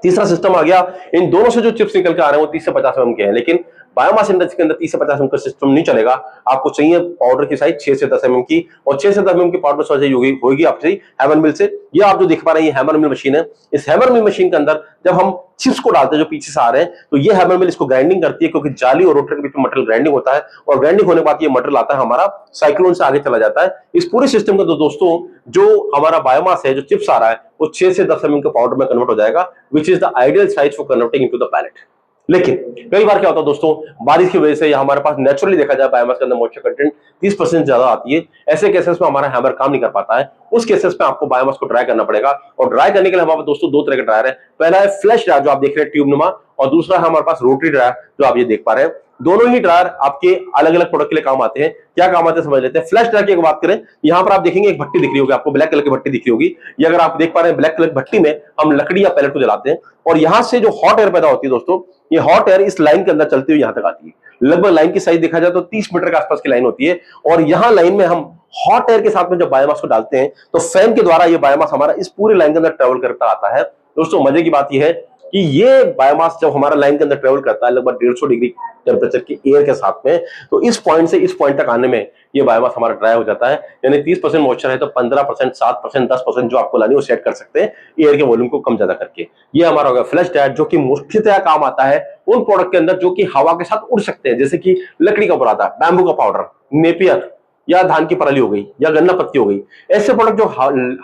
तीसरा सिस्टम आ गया, इन दोनों से जो चिप्स निकल के आ रहे हैं वो 30 से 50 mm के हैं, लेकिन बायोमास इंडस्ट्री के अंदर 30 से 50 mm का सिस्टम नहीं चलेगा। आपको चाहिए पाउडर की साइज 6 से 10 mm की, और 6 से 10 mm की पाउडर साइज होगी आपसे हैमर मिल से। ये आप जो देख पा रहे हैं ये हैमर मिल मशीन है। इस हैमर मिल मशीन के अंदर जब हम चिप्स को डालते हैं जो पीछे से आ रहे हैं, तो ये हैमर मिल इसको ग्राइंडिंग करती है, क्योंकि जाली और रोटर के बीच में मटेरियल ग्राइंडिंग होता है, और ग्राइंडिंग होने के बाद ये मटेरियल आता है हमारा साइक्लोन से आगे चला जाता है। इस पूरे सिस्टम का दोस्तों जो हमारा बायोमास है, जो चिप्स आ रहा है, वो 6 से 10 mm के पाउडर में कन्वर्ट हो जाएगा, which is the ideal size for converting into the pallet. लेकिन कई बार क्या होता है दोस्तों, बारिश की वजह से या हमारे पास नेचुरली देखा जाए बायोमास के अंदर मॉइस्चर कंटेंट 30% ज्यादा आती है, ऐसे केसेस में हमारा हैमर काम नहीं कर पाता है। उस केसेस में आपको बायोमास को ड्राई करना पड़ेगा, और ड्राई करने के लिए हमारे पास दोस्तों दो तरह के ड्रायर है। पहला है फ्लैश ड्रायर जो आप देख रहे हैं ट्यूब नुमा, और दूसरा है हमारे पास रोटरी ड्रायर जो आप ये देख पा रहे हैं। दोनों ही ड्रायर आपके अलग अलग प्रोडक्ट के लिए काम आते हैं। क्या काम आते हैं समझ लेते हैं। फ्लैश ड्रायर की अगर बात करें, यहां पर आप देखेंगे एक भट्टी दिख रही होगी आपको, ब्लैक कलर की भट्टी दिख रही होगी। ये अगर आप देख पा रहे हैं ब्लैक कलर की भट्टी में हम लकड़ी या पैलेट को जलाते हैं, और यहां से जो हॉट एयर पैदा होती है दोस्तों, ये हॉट एयर इस लाइन के अंदर चलती हुई यहां तक आती है। लगभग लाइन की साइज देखा जाए तो 30 मीटर के आसपास की लाइन होती है, और यहां लाइन में हम हॉट एयर के साथ में जब बायोमास को डालते हैं तो फैन के द्वारा ये बायोमास हमारा इस पूरी लाइन के अंदर ट्रेवल करता आता है। दोस्तों मजे की बात यह है कि ये बायोमास जब हमारा लाइन के अंदर ट्रेवल करता है लगभग 150 डिग्री टेम्परेचर की एयर के साथ में, तो इस पॉइंट से इस पॉइंट तक आने में ये बायोमास हमारा ड्राई हो जाता है। यानी 30% मॉइस्चर है तो 15%, 7%, 10% जो आपको लानी है वो सेट कर सकते हैं एयर के वॉल्यूम को कम ज्यादा करके। ये हमारा होगा फ्लैश ड्रायर, जो कि मुख्यतः काम आता है उन प्रोडक्ट के अंदर जो कि हवा के साथ उड़ सकते हैं, जैसे कि लकड़ी का बुरादा, बैम्बू का पाउडर, नेपियर, या धान की पराली हो गई, या गन्ना पत्ती हो गई। ऐसे प्रोडक्ट जो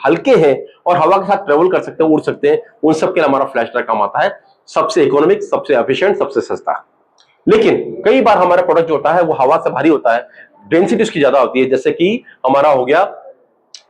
हल्के हैं और हवा के साथ ट्रेवल कर सकते हैं, उड़ सकते हैं, उन सब के लिए हमारा फ्लैश ड्रायर काम आता है। सबसे इकोनॉमिक, सबसे एफिशिएंट, सबसे सस्ता। लेकिन कई बार हमारा प्रोडक्ट जो होता है वो हवा से भारी होता है, डेंसिटी उसकी ज्यादा होती है, जैसे कि हमारा हो गया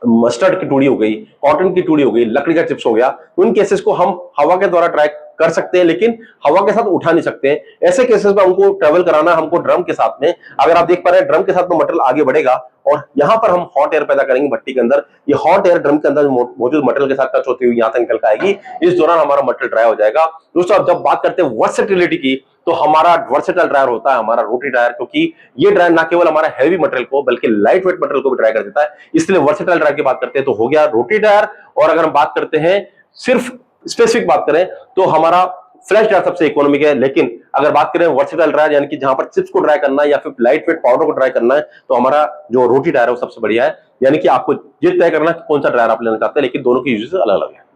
मस्टर्ड की टुड़ी हो गई, कॉटन की टुड़ी हो गई, लकड़ी का चिप्स हो गया। उन केसेस को हम हवा के द्वारा ड्राई कर सकते हैं, लेकिन हवा के साथ उठा नहीं सकते हैं। ऐसे केसेस में हमको ट्रेवल कराना हमको ड्रम के साथ में, अगर आप देख पा रहे हैं ड्रम के साथ में मटेरियल आगे बढ़ेगा और यहां पर हम हॉट एयर पैदा करेंगे भट्टी के अंदर। ये हॉट एयर ड्रम के अंदर मौजूद मटेरियल के साथ टच होती हुई यहां तक निकल के आएगी। इस दौरान हमारा मटेरियल ड्राई हो जाएगा। दोस्तों अब जब बात करते हैं वर्सेटिलिटी की, तो हमारा वर्सेटाइल ड्रायर होता है हमारा रोटरी ड्रायर, क्योंकि ये ड्रायर ना केवल हमारा हैवी मटेरियल को बल्कि लाइट वेट मटेरियल को भी ड्राई कर देता है। इसलिए वर्सेटाइल ड्रायर की बात करते हैं तो हो गया रोटरी ड्रायर। और अगर हम बात करते हैं सिर्फ स्पेसिफिक बात करें तो हमारा फ्लैश ड्रायर सबसे इकोनॉमिक है। लेकिन अगर बात करें वर्सेटाइल ड्रायर यानी कि जहां पर चिप्स को ड्राई करना है या फिर लाइट वेट पाउडर को ड्राई करना है, तो हमारा जो रोटी ड्रायर है वो सबसे बढ़िया है। यानी कि आपको ये तय करना है कौन सा ड्रायर आप लेना चाहते हैं, लेकिन दोनों की यूजेस अलग अलग है।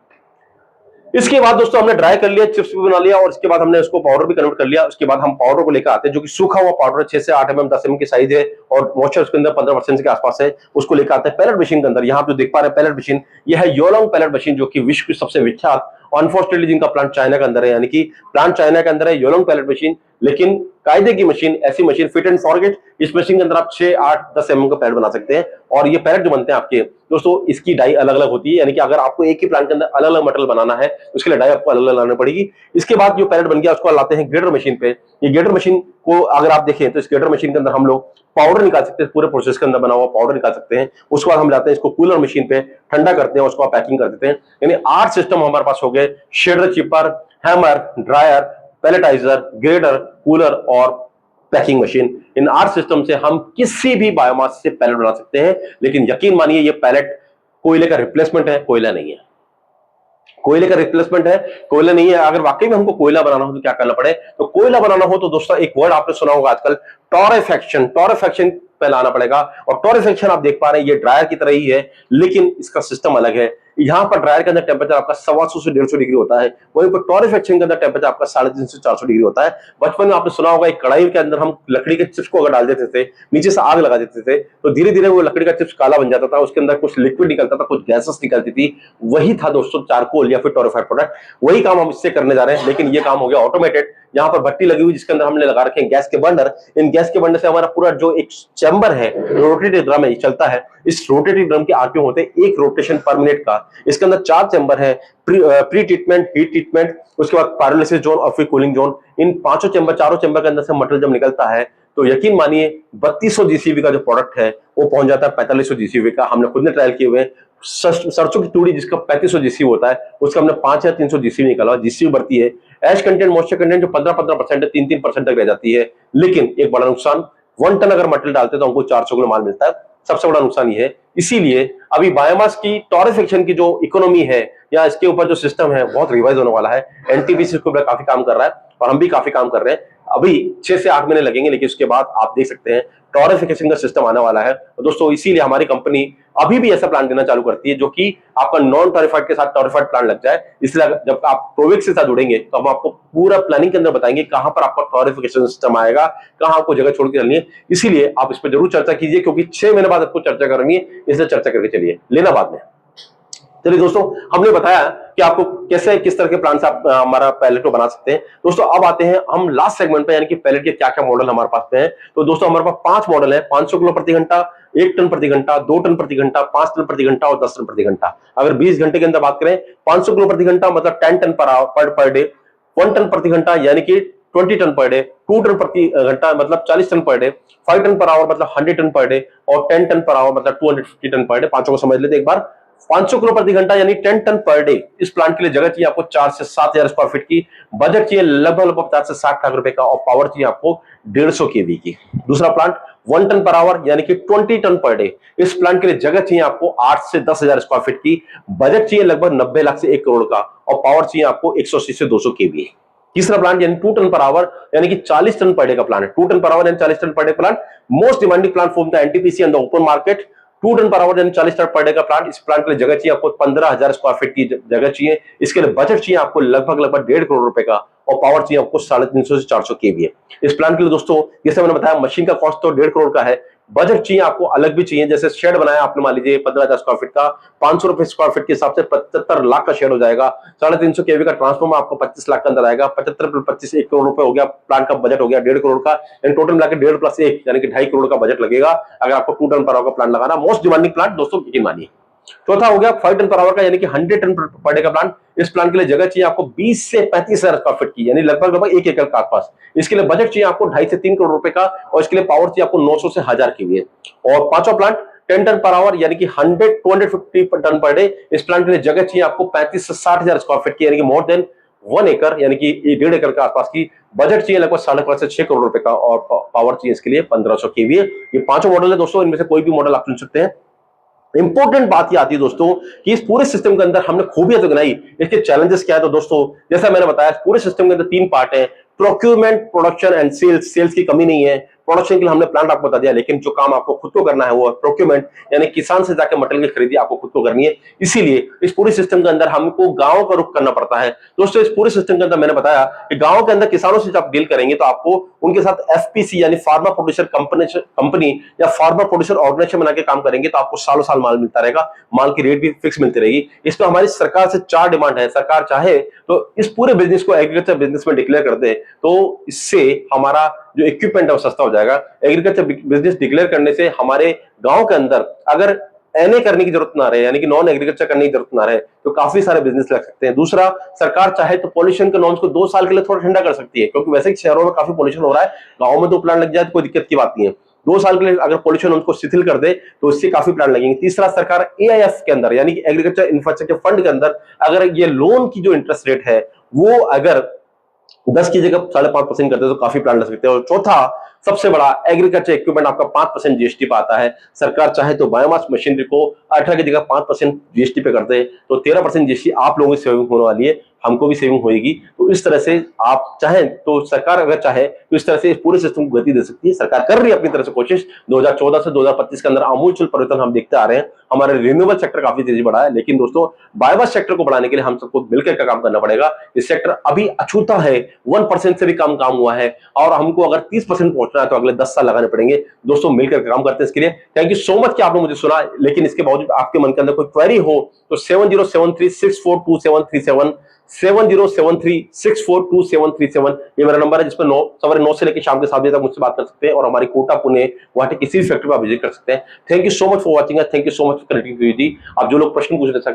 इसके बाद दोस्तों हमने ड्राई कर लिया, चिप्स भी बना लिया, और इसके बाद हमने उसको पाउडर भी कन्वर्ट कर लिया। उसके बाद हम पाउडर को लेकर आते हैं, जो कि सूखा हुआ पाउडर 6 से 8 mm 10 mm की साइज है और मॉइस्चर उसके अंदर 15% के आसपास है। उसको लेकर आते हैं पैलेट मशीन के अंदर। यहाँ पे देख पा रहे हैं पैलेट मशीन, यह है योलोंग पैलेट मशीन, जो कि विश्व की सबसे विख्यात, अनफॉर्चुनेटली जिनका प्लांट चाइना के अंदर है, यानी कि प्लांट चाइना के अंदर है योलोंग पैलेट मशीन, लेकिन कायदे की मशीन, ऐसी मशीन फिट एंड फॉरगेट। इस मशीन के अंदर आप 6, 8, 10 mm का पैलेट बना सकते हैं। और ये पैलेट जो बनते हैं आपके दोस्तों, इसकी डाई अलग अलग होती है, यानी कि अगर आपको एक ही प्लांट के अंदर अलग अलग मटेरियल बनाना है उसके लिए डाई आपको अलग अलग लानी पड़ेगी। इसके बाद जो पैलेट बन गया उसको लाते हैं ग्रेडर मशीन पे। ये ग्रेडर मशीन को अगर आप देखें तो इस ग्रेडर मशीन के अंदर हम लोग पाउडर निकाल सकते हैं, पूरे प्रोसेस के अंदर बना हुआ पाउडर निकाल सकते हैं। उसके बाद हम लाते हैं इसको कूलर मशीन पे, ठंडा करते हैं, उसको पैकिंग कर देते हैं। यानी 8 सिस्टम हमारे पास हो गए, shredder, chipper, hammer, dryer, palletizer, grader, cooler और पैकिंग मशीन। इन 8 सिस्टम से हम किसी भी बायोमास से पैलेट बना सकते हैं। लेकिन यकीन मानिए ये पैलेट कोयले का रिप्लेसमेंट है, कोयला नहीं है। कोयले का रिप्लेसमेंट है, कोयला नहीं है। अगर वाकई में हमको कोयला बनाना हो तो क्या करना पड़े, तो कोयला बनाना हो तो दोस्तों एक वर्ड आपने सुना होगा आजकल, टॉरेफैक्शन। टॉरेफैक्शन पे लाना पड़ेगा। और टॉरेफैक्शन आप देख पा रहे हैं ये ड्रायर की तरह ही है, लेकिन इसका सिस्टम अलग है। यहां पर ड्रायर के अंदर टेम्परेचर आपका 125 से 150 डिग्री होता है, वहीं पर टॉरेफैक्शन के अंदर टेम्परेचर आपका 350 से 400 डिग्री होता है। बचपन में आपने सुना होगा एक कढ़ाई के अंदर हम लकड़ी के चिप्स को अगर डाल देते थे, नीचे से आग लगा देते थे, तो धीरे धीरे वो लकड़ी का चिप्स काला बन जाता था, उसके अंदर कुछ लिक्विड निकलता था, कुछ गैसेस निकलती थी। वही था दोस्तों चारकोल या फिर टॉरिफाइड प्रोडक्ट। वही काम हम इससे करने जा रहे हैं, लेकिन ये काम हो गया ऑटोमेटेड। यहाँ पर भट्टी लगी हुई जिसके अंदर हमने लगा रखे हैं गैस के बर्नर। इन गैस के बर्नर से हमारा पूरा जो एक चैम्बर है, रोटेटिव ड्रम है, चलता है। इस रोटेटिव ड्रम के आगे होते हैं 1 रोटेशन पर मिनट का। इसके अंदर 4 चैम्बर है, प्री ट्रीटमेंट, हीट ट्रीटमेंट, उसके बाद पैरालिसिस जोन और फिर कूलिंग जोन। इन पांचों चैम्बर, चारों चैम्बर के अंदर से मटेरियल जब निकलता है तो यकीन मानिए 3200 जीसीवी का जो प्रोडक्ट है वो पहुंच जाता है 4500 जीसीवी का। हमने खुद ने ट्रायल किए हुए। सरसों की तूड़ी जिसका 3500 जीसीवी होता है, उसका हमने 5 या 300 जीसीवी निकाला। जीसीवी बढ़ती है, एश कंटेंट, मॉइस्चर कंटेंट जो 15% है, 3% तक रह जाती है। लेकिन एक बड़ा नुकसान, 1 टन अगर मटेरियल डालते तो हमको 400 किलो माल मिलता है। सबसे बड़ा नुकसान ये है। इसीलिए अभी बायोमास की टॉरिफिकेशन की जो इकोनॉमी है या इसके ऊपर जो सिस्टम है बहुत रिवाइज होने वाला है। एनटीपीसी इसके ऊपर काफी काम कर रहा है और हम भी काफी काम कर रहे हैं। अभी 6 से 8 महीने लगेंगे, लेकिन उसके बाद आप देख सकते हैं टॉरिफिकेशन का सिस्टम आने वाला है। तो दोस्तों इसीलिए हमारी कंपनी अभी भी ऐसा प्लान देना चालू करती है जो कि आपका नॉन टॉरिफाइड के साथ टॉरिफाइड प्लान लग जाए। इसलिए जब आप प्रोविक्स के साथ जुड़ेंगे तो हम आपको पूरा प्लानिंग के अंदर बताएंगे कहां पर आपका टॉरिफिकेशन सिस्टम आएगा, कहां आपको जगह छोड़ के चलनी है। इसीलिए आप इस पर जरूर चर्चा कीजिए, क्योंकि 6 महीने बाद आपको चर्चा करनी है, इसलिए चर्चा करके चलिए, लेना बाद में। चलिए दोस्तों, हमने बताया कि आपको कैसे किस तरह के प्लान से आप हमारा पैलेट को बना सकते हैं। दोस्तों अब आते हैं हम लास्ट सेगमेंट पे, यानी कि पैलेट के क्या क्या मॉडल हमारे पास पे है। तो दोस्तों हमारे पास 5 मॉडल है, 500 किलो प्रति घंटा, 1 टन प्रति घंटा, 2 टन प्रति घंटा, 5 टन प्रति घंटा और 10 टन प्रति घंटा। अगर 20 घंटे के अंदर बात करें, 500 किलो प्रति घंटा मतलब 10 टन पर डे, 1 टन प्रति घंटा यानी कि 20 टन पर डे, 2 टन प्रति घंटा मतलब 40 ton per day, 5 ton per our मतलब 100 टन पर डे और 10 टन पर आवर मतलब 250 टन पर डे। पांचों को समझ लेते एक बार। 500 किलो प्रति घंटा यानी 10 टन पर डे, इस प्लांट के लिए जगह चाहिए आपको 4 से 7,000 स्क्वायर फीट की, बजट चाहिए लगभग 50 से 60 लाख रुपए का और पावर चाहिए आपको 150 केवी की। दूसरा प्लांट 1 टन पर आवर यानी कि 20 टन पर डे, इस प्लांट के लिए जगह चाहिए आपको 8 से 10,000 स्क्वायर फीट की, बजट चाहिए लगभग 90 लाख से 1 करोड़ का और पावर चाहिए आपको 180 से 200 केवी। तीसरा प्लांट यानी 2 टन पर आवर यानी कि 40 टन पर डे का प्लांट है। 2 टन पर आवर यानी 40 ton per day plant, most demanding plant from the NTPC and the open market. 2 ton per hour यानी 40 टन पर डे का plant, इस plant के लिए जगह चाहिए आपको 15,000 स्क्वायर फीट की जगह चाहिए। इसके लिए बजट चाहिए आपको लगभग 1.5 करोड़ रुपए का और पावर चाहिए आपको 350 से 400 केवीए। इस प्लांट के लिए दोस्तों जैसे मैंने बताया मशीन का कॉस्ट तो 1.5 करोड़ का है, बजट चाहिए आपको अलग भी चाहिए। जैसे शेड बनाया आपने मान लीजिए 15,000 स्क्वायर फीट का, 500 रुपए स्क्वायर फीट के हिसाब से 75 लाख का शेड हो जाएगा। 350 केवी का ट्रांसफॉर्मर आपको 25 लाख के अंदर आएगा। 75 + 25 1 करोड़ रुपए हो गया, प्लांट का बजट हो गया 1.5 करोड़ का। टोटल मिला के 1.5 + 1 यानी कि 2.5 करोड़ का बजट लगेगा अगर आपको 2 टन पर आवर का प्लांट लगाना। मोस्ट डिमांडिंग प्लांट दोस्तों यकीन मानिए। चौथा हो गया 5 टन पर आवर का यानी कि 100 टन पर डे का प्लांट, इस प्लांट के लिए जगह चाहिए आपको 20 से 35,000 स्क्वायर फीट की यानी लगभग 1 एकड़ के आसपास। इसके लिए बजट चाहिए आपको 2.5 से 3 करोड़ रुपए का और इसके लिए पावर चाहिए आपको 900 से 1000 केवीए। और पांचवा प्लांट 10 टन पर आवर यानी कि 250 टन पर डे, इस प्लांट के लिए जगह चाहिए आपको 35 से 60,000 स्क्वायर फीट की यानी कि मोर देन 1 एकड़ यानी कि 1.5 एकड़ के आसपास की। बजट चाहिए लगभग 5.5 से 6 करोड़ रुपए का और पावर चाहिए इसके लिए 1500 केवीए। ये पांचों मॉडल है दोस्तों, इनमें से कोई भी मॉडल आप चुन सकते हैं। इंपॉर्टेंट बात ये आती है दोस्तों कि इस पूरे सिस्टम के अंदर हमने खूबियां तो गिनाई, इसके चैलेंजेस क्या है। तो दोस्तों जैसा मैंने बताया पूरे सिस्टम के अंदर 3 पार्ट है, procurement, production and sales. Sales की कमी नहीं है, प्रोडक्शन के लिए हमने प्लांट आपको बता दिया, लेकिन जो काम आपको खुद को करना है वो है प्रोक्यूरमेंट, यानी किसान से जाकर मटेरियल की खरीदी आपको खुद को करनी है। इसीलिए इस पूरे सिस्टम के अंदर हमको गांव का रुख करना पड़ता है। दोस्तों इस पूरे सिस्टम के अंदर मैंने बताया कि गांव के अंदर किसानों से जब आप डील करेंगे तो आपको उनके साथ एफपीसी यानी फार्मर प्रोड्यूसर कंपनी या फार्मर प्रोड्यूसर ऑर्गेनाइजेशन बना के काम करेंगे तो आपको सालों साल माल मिलता रहेगा, माल की रेट भी फिक्स मिलती रहेगी। इसमें हमारी सरकार से 4 डिमांड है। सरकार चाहे तो इस पूरे बिजनेस को एग्रीकल्चर बिजनेस में डिक्लेयर कर दे तो इससे हमारा जो इक्विपमेंट है वो सस्ता हो जाएगा। एग्रीकल्चर बिजनेस डिक्लेयर करने से हमारे गांव के अंदर अगर एनए करने की जरूरत ना रहे यानी कि नॉन एग्रीकल्चर करने की जरूरत ना रहे तो काफी सारे बिजनेस लग सकते हैं। दूसरा, सरकार चाहे तो पॉल्यूशन के नॉर्म्स को 2 साल के लिए थोड़ा ठंडा कर सकती है, क्योंकि वैसे ही शहरों में काफी पॉल्यूशन हो रहा है। गांव में 2 प्लांट लग जाए तो कोई दिक्कत की बात नहीं है। 2 साल के लिए अगर पॉल्यूशन उनको शिथिल कर दे तो इससे काफी प्लान लगेंगे। तीसरा, सरकार एआईएफ के अंदर यानी कि एग्रीकल्चर इंफ्रास्ट्रक्चर फंड के अंदर अगर ये लोन की जो इंटरेस्ट रेट है वो अगर 10 की जगह 5.5% करते तो काफी प्लान लग सकते हैं। और चौथा सबसे बड़ा, एग्रीकल्चर इक्विपमेंट आपका 5% जीएसटी पे आता है। सरकार चाहे तो बायोमास मशीनरी को 18 की जगह 5% जीएसटी पे कर दे तो 13% जीएसटी आप लोगों की सेविंग होने वाली है, हमको भी सेविंग होगी। तो इस तरह से आप चाहें तो सरकार अगर चाहे तो इस तरह से इस पूरे सिस्टम को गति दे सकती है। सरकार कर रही है अपनी तरफ से कोशिश। 2014 से 2025 के अंदर आमूलचूल परिवर्तन हम देखते आ रहे हैं। हमारे रिन्यूएबल सेक्टर काफी तेजी बढ़ा है, लेकिन दोस्तों बायोमास सेक्टर को बढ़ाने के लिए हम सबको मिलकर काम करना पड़ेगा। इस सेक्टर अभी अछूता है, 1% से भी कम काम हुआ है और हमको अगर 30% पहुंचना है तो अगले 10 साल लगाने पड़ेंगे। दोस्तों मिलकर काम करते हैं इसके लिए। थैंक यू सो मच कि आपने मुझे सुना, लेकिन इसके बावजूद आपके मन के अंदर कोई क्वेरी हो तो 7073642737 7073642737 ये मेरा नंबर है, जिसमें 9 से लेकर शाम के 7 बजे तक मुझसे बात कर सकते हैं और हमारी कोटा, पुणे, गुवाहाटी किसी भी फैक्ट्री पर आप विजिट कर सकते हैं। Thank you so much for watching, thank you so much for connecting. आप जो लोग प्रश्न पूछना चाहते हैं